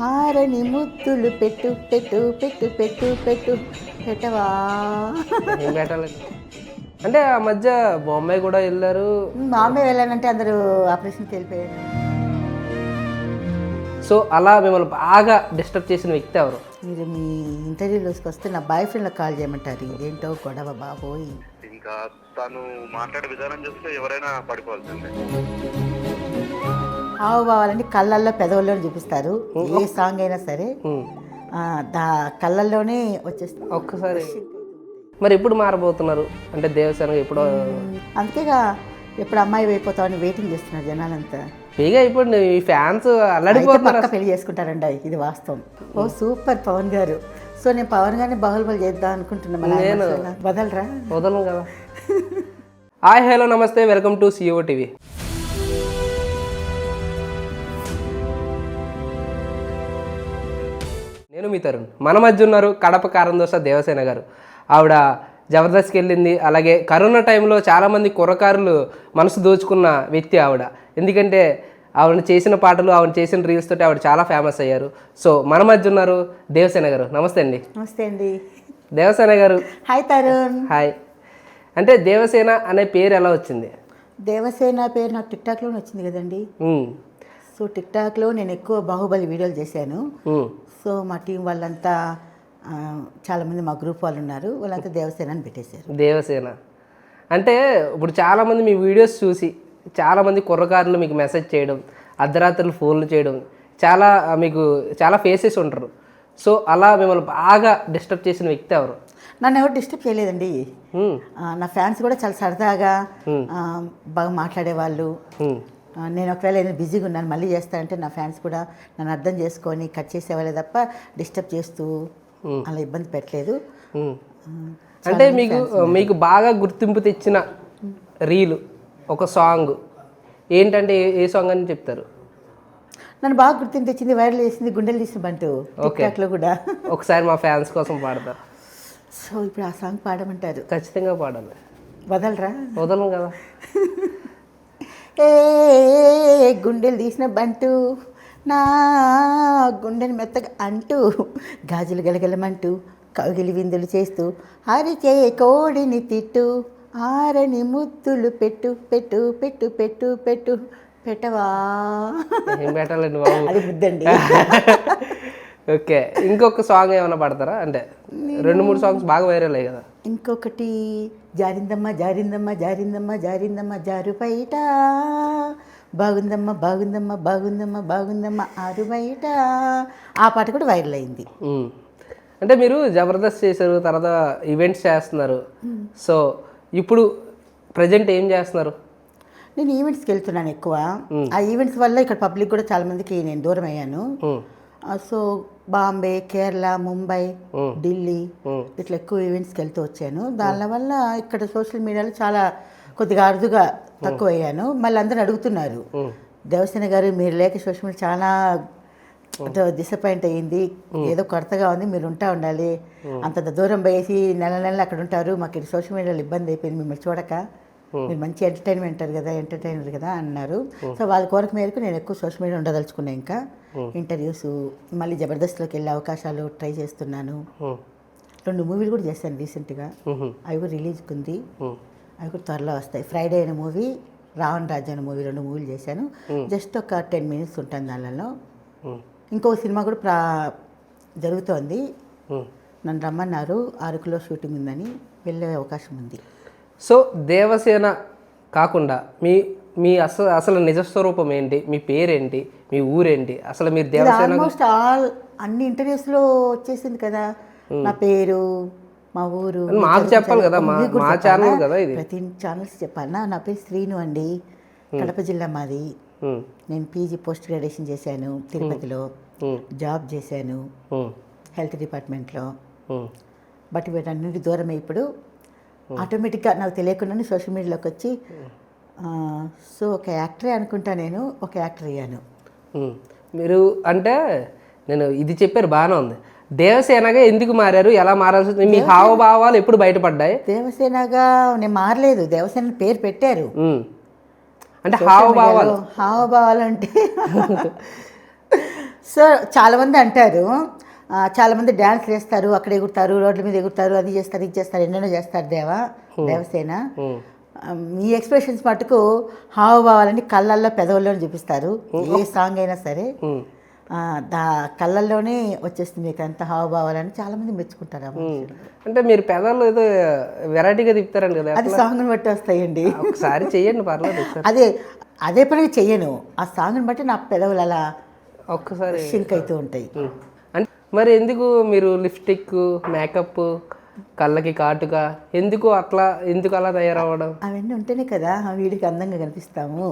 ఆరని ముద్దులు పెట్టు పెట్టు పెట్టు పెట్టు పెట్టు పెట్టవా. ఏం పెట్టాలండి అంటే ఆ మధ్య బొంబాయి కూడా వెళ్ళారు. బాంబే వెళ్ళానంటే అందరూ ఆపరేషన్కి వెళ్ళిపోయారు. సో అలా మిమ్మల్ని బాగా డిస్టర్బ్ చేసిన వ్యక్తి ఎవరు? మీరు మీ ఇంటర్వ్యూలోకి వస్తే నా బాయ్ ఫ్రెండ్లో కాల్ చేయమంటారు. ఇదేంటో గొడవ బాబోయ్. ఇంకా తను మాట్లాడే విధానం చూస్తే ఎవరైనా పడిపోవాల్సిందే. హావభావాలని కళ్ళల్లో పెదవుల్లో చూపిస్తారు. ఏ సాంగ్ అయినా సరే కళ్ళల్లోనే వచ్చేస్తుంది ఒక్కసారి. మరి ఎప్పుడు మారబోతున్నారు అంటే దేవసేన ఎప్పుడు? అందుకేగా ఎప్పుడు అమ్మాయి అయిపోతామని వెయిటింగ్ చేస్తున్నారు జనాలంతా. బేగా ఇప్పుడు ఈ ఫ్యాన్స్ అల్లాడిపోతున్నారు. పక్క పెళ్లి చేసుకుంటారండి, ఇది వాస్తవం. ఓ సూపర్ పవన్ గారు. సో నేను పవన్ గారిని బాహుబలి చేద్దాం అనుకుంటున్నా. నేను వదలరా? వదలను కదా. హాయ్ హలో నమస్తే, వెల్కమ్ టు సిఓ టీవీ. నేను మీ తరుణ్. మన మధ్య ఉన్నారు కడప కారం దోశ దేవసేన గారు. ఆవిడ జబర్దస్త్కి వెళ్ళింది. అలాగే కరోనా టైంలో చాలామంది కుర్రకారులు మనసు దోచుకున్న వ్యక్తి ఆవిడ. ఎందుకంటే ఆవిడ చేసిన పాటలు, ఆవిడ చేసిన రీల్స్ తోటి ఆవిడ చాలా ఫేమస్ అయ్యారు. సో మన మధ్య ఉన్నారు దేవసేన గారు. నమస్తే అండి. నమస్తే అండి దేవసేన గారు. హాయ్ తరుణ్. హాయ్. అంటే దేవసేన అనే పేరు ఎలా వచ్చింది? దేవసేన పేరు నాకు టిక్టాక్లోనే వచ్చింది కదండి. సో టిక్టాక్లో నేను ఎక్కువ బాహుబలి వీడియోలు చేశాను. సో మా టీం వాళ్ళంతా చాలామంది మా గ్రూప్ వాళ్ళు ఉన్నారు, వాళ్ళంతా దేవసేన అని పెట్టేశారు. దేవసేన అంటే ఇప్పుడు చాలామంది మీ వీడియోస్ చూసి చాలామంది కుర్రకారులు మీకు మెసేజ్ చేయడం, అర్ధరాత్రులు ఫోన్లు చేయడం, మీకు చాలా ఫేసెస్ ఉంటారు. సో అలా మిమ్మల్ని బాగా డిస్టర్బ్ చేసిన వ్యక్తి ఎవరు? నన్ను ఎవరు డిస్టర్బ్ చేయలేదండి. నా ఫ్యాన్స్ కూడా చాలా సరదాగా బాగా మాట్లాడేవాళ్ళు. నేను ఒకవేళ ఏదైనా బిజీగా ఉన్నాను మళ్ళీ చేస్తానంటే నా ఫ్యాన్స్ కూడా నన్ను అర్థం చేసుకొని కట్ చేసేవాళ్ళే తప్ప డిస్టర్బ్ చేస్తూ అలా ఇబ్బంది పెట్టలేదు. అంటే మీకు బాగా గుర్తింపు తెచ్చిన రీలు ఒక సాంగ్ ఏంటంటే ఏ సాంగ్ అని చెప్తారు? నన్ను బాగా గుర్తింపు తెచ్చింది, వైరల్ చేసింది గుండెలు తీసిన బంటు టిక్టాక్లో కూడా. ఒకసారి మా ఫ్యాన్స్ కోసం పాడతారు. సో ఇప్పుడు ఆ సాంగ్ పాడమంటారు? ఖచ్చితంగా పాడాలి. వదలరా? వదలను కదా. ఏ గుండెలు తీసిన బంటు నా గుండెని మెత్తగా అంటూ గాజులు గలగలమంటూ కౌగిలి విందులు చేస్తూ అరిచే కోడిని తిట్టు ఆరని ముద్దులు పెట్టు పెట్టు పెట్టు పెట్టు పెట్టు పెట్టవా. ఏం పెట్టాలండి బాబు, అది ముద్దండి. ఓకే, ఇంకొక సాంగ్ ఏమైనా పాడతారా? అంటే 2-3 సాంగ్స్ బాగా వైరల్ అయ్యాయి కదా. ఇంకొకటి జారిందమ్మ జారిందమ్మ జారిందమ్మ జారిందమ్మ జారు బయట బాగుందమ్మ బాగుందమ్మ బాగుందమ్మ బాగుందమ్మ ఆరు బయట, ఆ పాట కూడా వైరల్ అయింది. అంటే మీరు జబర్దస్త్ చేశారు, తర్వాత ఈవెంట్స్ చేస్తున్నారు. సో ఇప్పుడు ప్రజెంట్ ఏం చేస్తున్నారు? నేను ఈవెంట్స్కి వెళ్తున్నాను ఎక్కువ. ఆ ఈవెంట్స్ వల్ల ఇక్కడ పబ్లిక్ కూడా చాలా మందికి నేను దూరం అయ్యాను. సో బాంబే, కేరళ, ముంబై, ఢిల్లీ ఇట్లా ఎక్కువ ఈవెంట్స్కి వెళ్తూ వచ్చాను. దానివల్ల ఇక్కడ సోషల్ మీడియాలో చాలా కొద్దిగా అరుదుగా తక్కువ అయ్యాను. మళ్ళీ అందరూ అడుగుతున్నారు, దేవసేన గారు మీరు లేక సోషల్ మీడియా చాలా డిసప్పాయింట్ అయ్యింది, ఏదో కొరతగా ఉంది, మీరు ఉండాలి, అంత దూరం పోయేసి నెల అక్కడ ఉంటారు, మాకు ఇది సోషల్ మీడియాలో ఇబ్బంది అయిపోయింది మిమ్మల్ని చూడక, మీరు మంచి ఎంటర్టైనర్ కదా అన్నారు. సో వాళ్ళ కోరిక మేరకు నేను ఎక్కువ సోషల్ మీడియా ఉండదలుచుకున్నాను. ఇంకా ఇంటర్వ్యూస్, మళ్ళీ జబర్దస్త్లోకి వెళ్ళే అవకాశాలు ట్రై చేస్తున్నాను. 2 మూవీలు కూడా చేశాను రీసెంట్గా, అవి కూడా రిలీజ్కి ఉంది, అవి కూడా త్వరలో వస్తాయి. ఫ్రైడే అనే మూవీ, రావణ్ రాజ్యం అనే మూవీ, 2 మూవీలు చేశాను. జస్ట్ ఒక 10 minutes ఉంటాను దానిలో. ఇంకో సినిమా కూడా జరుగుతోంది, నన్ను రమ్మన్నారు, అరకులో షూటింగ్ ఉందని, వెళ్ళే అవకాశం ఉంది. సో దేవసేన కాకుండా మీ అసలు నిజ స్వరూపం ఏంటి? మీ పేరేంటి? మీ ఊరేంటి? అసలు మీరు దేవసేన ఆల్మోస్ట్ అన్ని ఇంటర్వ్యూస్లో వచ్చేసింది కదా నా పేరు, మా ఊరు. మాకు చెప్పాలి కదా, మా ఛానల్ కదా ఇది, ప్రతి ఛానల్స్ చెప్పాలి. నా పేరు శ్రీను అండి, కడప జిల్లా మాది. నేను పీజీ పోస్ట్ గ్రాడ్యుయేషన్ చేశాను తిరుపతిలో, జాబ్ చేశాను హెల్త్ డిపార్ట్మెంట్లో. బట్ వీటన్నింటి దూరమే ఇప్పుడు ఆటోమేటిక్గా నాకు తెలియకుండానే సోషల్ మీడియాలోకి వచ్చి, సో ఒక యాక్టరే అనుకుంటా, నేను ఒక యాక్టర్ అయ్యాను. మీరు అంటే నేను ఇది చెప్పారు బాగానే ఉంది. దేవసేనగా ఎందుకు మారారు? ఎలా మారాల్సి వచ్చింది? మీ హావభావాలు ఎప్పుడు బయటపడ్డాయి? దేవసేనగా నేను మారలేదు, దేవసేన పేరు పెట్టారు. అంటే హావభావాలు అంటే సో చాలామంది అంటారు, చాలామంది డ్యాన్స్ వేస్తారు, అక్కడ ఎగురుతారు, రోడ్ల మీద ఎగురుతారు, అది చేస్తారు, ఇది చేస్తారు, ఎన్నెన్నో చేస్తారు దేవసేన. మీ ఎక్స్ప్రెషన్స్ మటుకు హావభావాలని కళ్ళల్లో పెదవుల్లోనే చూపిస్తారు. ఏ సాంగ్ అయినా సరే కళ్ళల్లోనే వచ్చేస్తుంది మీకు అంత హావభావాలని చాలామంది మెచ్చుకుంటారు. అంటే మీరు పెదాలు ఏదో వెరైటీగా తిప్పుతారండి కదా, అది సాంగ్ని బట్టి వస్తాయండి. ఒకసారి చెయ్యండి పర్లేదు. అదే పనిగా చెయ్యను, ఆ సాంగ్ని బట్టి నా పెదవులు అలా ఒక్కసారి షింక్ అవుతూ ఉంటాయి. అంటే మరి ఎందుకు మీరు లిప్స్టిక్, మేకప్, కళ్ళకి కాటుగా ఎందుకు అలా తయారవ్వడం? అవన్నీ ఉంటేనే కదా వీడికి అందంగా కనిపిస్తాము.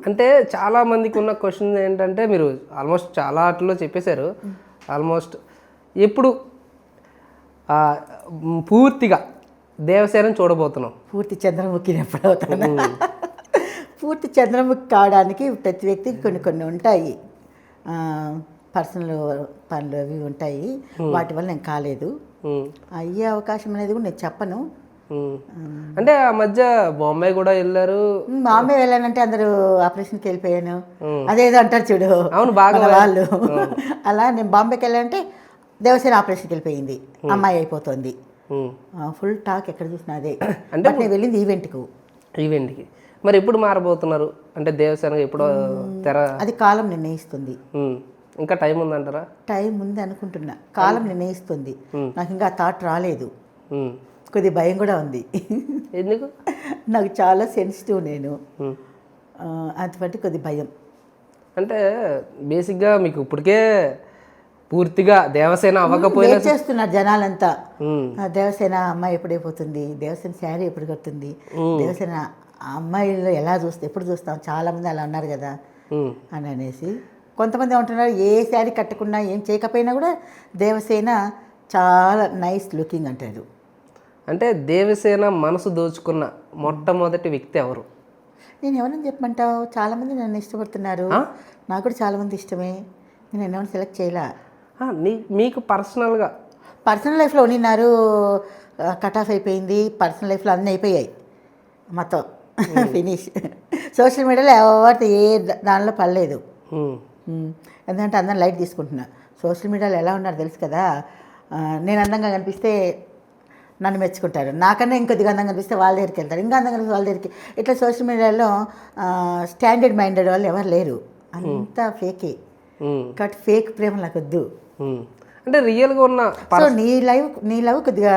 అంటే చాలా మందికి ఉన్న క్వశ్చన్ ఏంటంటే, మీరు ఆల్మోస్ట్ చాలా వాటిలో చెప్పేశారు. ఆల్మోస్ట్ ఎప్పుడు పూర్తిగా దేవసేనని చూడబోతున్నాం? పూర్తి చంద్రముఖి ఎప్పుడు అవుతాను? పూర్తి చంద్రముఖి కావడానికి ప్రతి వ్యక్తికి కొన్ని ఉంటాయి, పర్సనల్ పనులు అవి ఉంటాయి. వాటి వల్ల నేను కాలేదు. అయ్యే అవకాశం అనేది కూడా నేను చెప్పను. అంటే ఆ మధ్య బాంబే కూడా వెళ్ళారు. బాంబే వెళ్ళానంటే అందరూ ఆపరేషన్కి వెళ్ళిపోయాను అదేదో అంటారు చూడు. అవును, బాగా వాళ్ళు అలా నేను బాంబేకి వెళ్ళానంటే దేవసేన ఆపరేషన్కి వెళ్ళిపోయింది, అమ్మాయి అయిపోతుంది. ఫుల్ టాక్ ఎక్కడ చూసినా అదే. అంటే నేను వెళ్ళింది ఈవెంట్కి. మరి ఎప్పుడు మారబోతున్నారు? అంటే దేవసేన ఎప్పుడో అది కాలం నిర్ణయిస్తుంది. ఇంకా టైం ఉందంటారా? టైం ఉంది అనుకుంటున్నా, కాలం నిర్ణయిస్తుంది. నాకు ఇంకా థాట్ రాలేదు, కొద్ది భయం కూడా ఉంది. ఎందుకు? నాకు చాలా సెన్సిటివ్ నేను, అటువంటి కొద్ది భయం. అంటే బేసిక్గా మీకు ఇప్పటికే పూర్తిగా దేవసేన అవ్వకపోయినా చేస్తున్నారు జనాలంతా, దేవసేన అమ్మాయి ఎప్పుడైపోతుంది, దేవసేన శారీ ఎప్పుడు కడుతుంది, దేవసేన అమ్మాయిలు ఎప్పుడు చూస్తాం, చాలామంది అలా అన్నారు కదా అని అనేసి. కొంతమంది ఏమంటున్నారు, ఏ శారీ కట్టకుండా ఏం చేయకపోయినా కూడా దేవసేన చాలా నైస్ లుకింగ్ అంటారు. అంటే దేవసేన మనసు దోచుకున్న మొట్టమొదటి వ్యక్తి ఎవరు? నేను ఎవరైనా చెప్పమంటావు, చాలామంది నన్ను ఇష్టపడుతున్నారు, నాకు కూడా చాలామంది ఇష్టమే, నేను ఎవరైనా సెలెక్ట్ చేయలే. మీకు పర్సనల్ లైఫ్లో ఉన్నారు, కట్ ఆఫ్ అయిపోయింది, పర్సనల్ లైఫ్లో అన్నీ అయిపోయాయి మొత్తం ఫినిష్. సోషల్ మీడియాలో ఎవరితో ఏ దానిలో పడలేదు, ఎందుకంటే అందరం లైట్ తీసుకుంటున్నా. సోషల్ మీడియాలో ఎలా ఉన్నారు తెలుసు కదా, నేను అందంగా కనిపిస్తే నన్ను మెచ్చుకుంటారు, నాకన్నా ఇంకొద్దిగా అందంగా కనిపిస్తే వాళ్ళ దగ్గరికి వెళ్తారు, ఇంకా అందంగా కనిపిస్తే వాళ్ళ దగ్గరికి. ఇట్లా సోషల్ మీడియాలో స్టాండర్డ్ మైండెడ్ వాళ్ళు ఎవరు లేరు, అంతా ఫేకే. కాబట్టి ఫేక్ ప్రేమ నాకు వద్దు. అంటే రియల్గా ఉన్న సో నీ లవ్ కొద్దిగా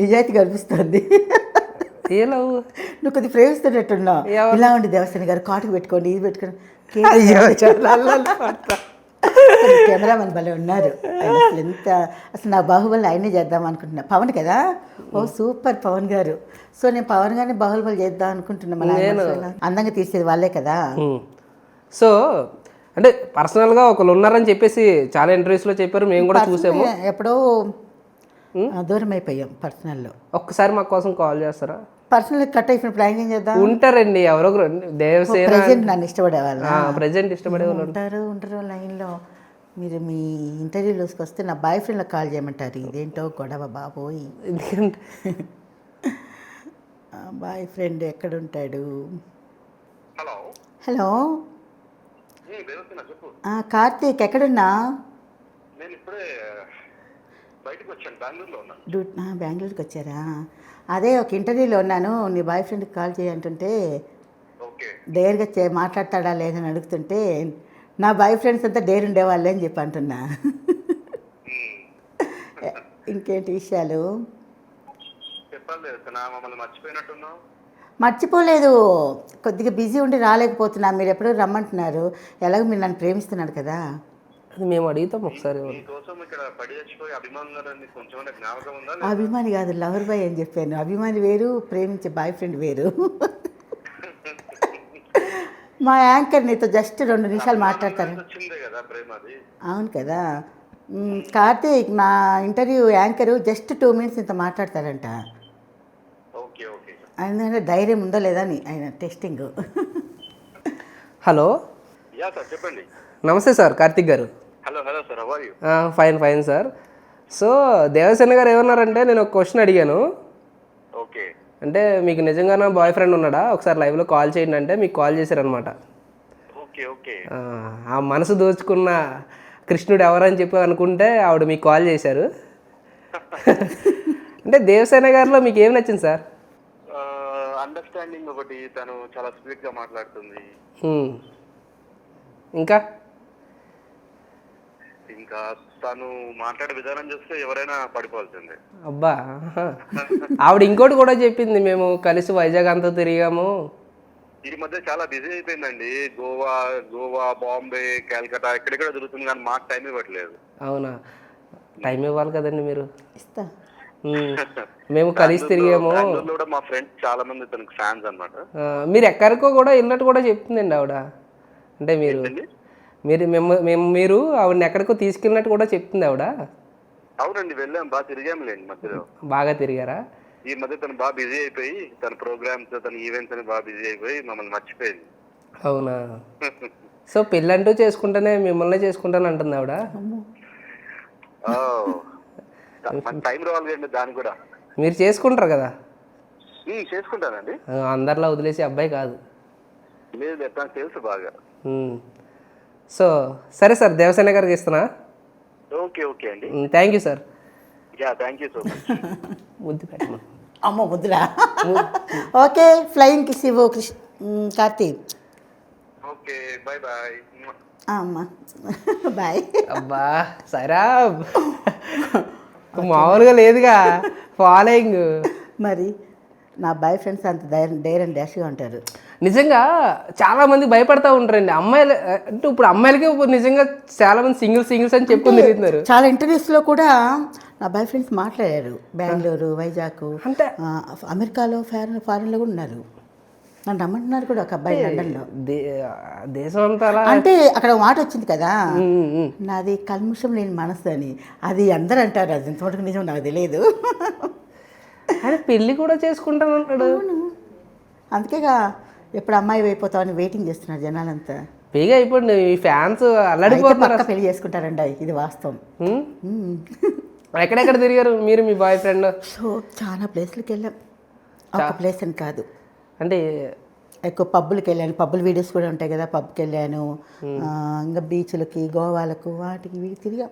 నిజాయితీ కనిపిస్తుంది. ఏ లవ్? నువ్వు కొద్దిగా ప్రేమిస్తున్నట్టున్నావు. ఇలా ఉండి దేవసేన గారు కాటుకు పెట్టుకోండి, ఇది పెట్టుకోండి, కెమెరామెన్ భలే ఉన్నారు. అసలు నా బాహుబలి ఆయనే చేద్దాం అనుకుంటున్నా. పవన్ కదా, ఓ సూపర్ పవన్ గారు. సో నేను పవన్ గారిని బాహుబలి చేద్దాం అనుకుంటున్నా. అందంగా తీసేది వాళ్ళే కదా. సో అంటే పర్సనల్గా ఒకళ్ళు ఉన్నారని చెప్పేసి చాలా ఇంటర్వ్యూస్లో చెప్పారు, మేము కూడా చూసాము. ఎప్పుడో దూరం అయిపోయాం పర్సనల్లో. ఒక్కసారి మా కోసం కాల్ చేస్తారా? పర్సనల్ కట్ అయిపోయిన ప్లాన్ ఏం చేద్దాం. ఉంటారండి ఎవరో దేవసేన ప్రెజెంట్ నన్ను ఇష్టపడే వాళ్ళు, ప్రెజెంట్ ఇష్టపడే వాళ్ళు ఉంటారు లైన్లో. మీరు మీ ఇంటర్వ్యూలోకి వస్తే నా బాయ్ ఫ్రెండ్లకు కాల్ చేయమంటారు, ఇదేంటో గొడవ బాబోయ్. ఎందుకంటే బాయ్ ఫ్రెండ్ ఎక్కడుంటాడు? హలో, కార్తీక్ ఎక్కడున్నా? నేను ఇప్పుడే బయటకు వచ్చాను, బెంగళూరులో ఉన్నా. బెంగళూరుకి వచ్చారా? అదే ఒక ఇంటర్వ్యూలో ఉన్నాను, నీ బాయ్ ఫ్రెండ్కి కాల్ చేయంటుంటే డేర్గా మాట్లాడతాడా లేదని అడుగుతుంటే, నా బాయ్ ఫ్రెండ్స్ అంతా డేర్ ఉండేవాళ్ళే అని చెప్పి అంటున్నా. ఇంకేంటి విషయాలు? మర్చిపోలేదు, కొద్దిగా బిజీ ఉండి రాలేకపోతున్నా. మీరు ఎప్పుడూ రమ్మంటున్నారు, ఎలాగో మీరు నన్ను ప్రేమిస్తున్నారు కదా. అది మేము అడుగుతాం ఒకసారి. అభిమాని కాదు, లవర్ బాయ్ అని చెప్పాను. అభిమాని వేరు, ప్రేమించే బాయ్ ఫ్రెండ్ వేరు. మా యాంకర్ నీతో జస్ట్ 2 నిమిషాలు మాట్లాడతారు. అవును కదా కార్తీక్, మా ఇంటర్వ్యూ యాంకరు జస్ట్ 2 మినిట్స్ ఇంత మాట్లాడతారంట. ఎందుకంటే ధైర్యం ఉందో లేదా అని ఆయన టెస్టింగ్. హలో, చెప్పండి. నమస్తే sir, Karthik garu. Hello sir, how are you? Fine sir. So Devasena garu ఏమన్నారంటే, నేను ఒక క్వశ్చన్ అడిగాను. ఓకే. అంటే మీకు నిజంగానే బాయ్ ఫ్రెండ్ ఉన్నాడా, ఒకసారి లైవ్లో కాల్ చేయండి అంటే మీకు కాల్ చేశారనమాట. ఓకే ఓకే ఆ మనసు దోచుకున్న కృష్ణుడు ఎవరని చెప్పి అనుకుంటే ఆవిడ మీకు కాల్ చేశారు. అంటే దేవసేన గారిలో మీకు ఏం నచ్చింది సార్? అండర్స్టాండింగ్ ఒకటి, తను చాలా స్వీట్ గా మాట్లాడుతుంది. హ్మ్. ఇంకా ఇంకా తను మాట్లాడే విధానం చూస్తే ఎవరైనా పడిపోవాల్సిందే. అబ్బా, ఆవిడ ఇంకోటి కూడా చెప్పింది, మేము కలిసి వైజాగ్ అంతా తిరిగాము. ఈ మధ్య చాలా బిజీ అయిపోయిందండి. గోవా గోవా బాంబే కాల్కటా ఎక్కడెక్కడ తిరుగుతుంది, కానీ మాకు టైం ఇవ్వట్లేదు. అవునా, టైం ఇవ్వాలి కదండి మీరు. ఇస్తా. మేము కలిసి తిరిగాము. బెంగళూరులో కూడా మా ఫ్రెండ్స్ చాలా మంది తనకు ఫ్యాన్స్ అన్నమాట. మీరు ఎక్కడికో కూడా వెళ్ళినట్టు కూడా చెప్తుందండి ఆవిడ. అంటే మీరు మీరు మీరు ఆవిడని ఎక్కడికో తీసుకెళ్ళినట్టు కూడా చెప్తుంది ఆవిడ. అవునండి, వెళ్ళాం, బాగా తిరిగాంలేండి మధ్యలో. బాగా తిరిగారా? ఈ మధ్య తను బాగా బిజీ అయిపోయి, తన ప్రోగ్రామ్స్ తన ఈవెంట్స్ అని బాగా బిజీ అయిపోయి మమ్మల్ని మర్చిపోయింది. అవునా. సో పెళ్ళంటూ చేసుకుంటేనే మిమ్మల్ని చేసుకుంటాను అంటుంది ఆవిడ. టైం రావాలి కండి దాని కూడా. మీరు చేసుకుంటారు కదా? చేసుకుంటానండి. అందరిలా వదిలేసి అబ్బాయి కాదు. లేదు, తనకు తెలుసు బాగా. సో సరే సార్, దేవసేన గారికి ఇస్తున్నా. ఓకే ఓకే అండి. Thank you sir. Yeah, thank you so much. ముద్దు పెట్టమా. అమ్మ ముద్దురా. ఓకే, ఫ్లయింగ్ కిస్ ఇవ్వు కార్తీక్. Okay, bye bye. అమ్మా బాయ్. అబ్బా సరా, మామూలుగా లేదుగా ఫాలోయింగ్. మరి నా బాయ్ ఫ్రెండ్స్ అంత డైర్ అండ్ డాష్గా ఉంటారు. నిజంగా చాలా మంది భయపడతా ఉంటారండి అమ్మాయిలు. అంటే ఇప్పుడు అమ్మాయిలకి నిజంగా చాలా మంది సింగిల్స్ అని చెప్పుకొని తిరుగుతున్నారు. చాలా ఇంటర్వ్యూస్లో కూడా నా బాయ్ ఫ్రెండ్స్ మాట్లాడారు. బెంగళూరు, వైజాగ్, అంటే అమెరికాలో, ఫారెన్లో కూడా ఉన్నారు. నన్ను రమ్మంటున్నారు కూడా ఒక అబ్బాయి లండన్లో. దేశం అంతా అలా. అంటే అక్కడ మాట వచ్చింది కదా, నాది కల్ముషం లేని మనసు అని. అది అందరూ అంటారు, అది ఎంతవరకు నిజం నాకు తెలియదు. ఆయన పెళ్ళి కూడా చేసుకుంటాను అంటాడు. అందుకేగా ఎప్పుడు అమ్మాయి అయిపోతామని వెయిటింగ్ చేస్తున్నారు జనాలంతా. పైగా ఇప్పుడు ఈ ఫ్యాన్స్ అల్లాడిపోతున్నారు. పక్క పెళ్లి చేసుకుంటారండి, ఇది వాస్తవం. ఎక్కడెక్కడ తిరిగారు మీరు మీ బాయ్ ఫ్రెండ్? సో చాలా ప్లేస్లకి వెళ్ళాం. ఒక ప్లేస్ అని కాదు, అంటే ఎక్కువ పబ్బులకి వెళ్ళాను. పబ్బుల వీడియోస్ కూడా ఉంటాయి కదా, పబ్కి వెళ్ళాను. ఇంకా బీచ్లకి, గోవాలకు, వాటికి వీటికి తిరిగాం.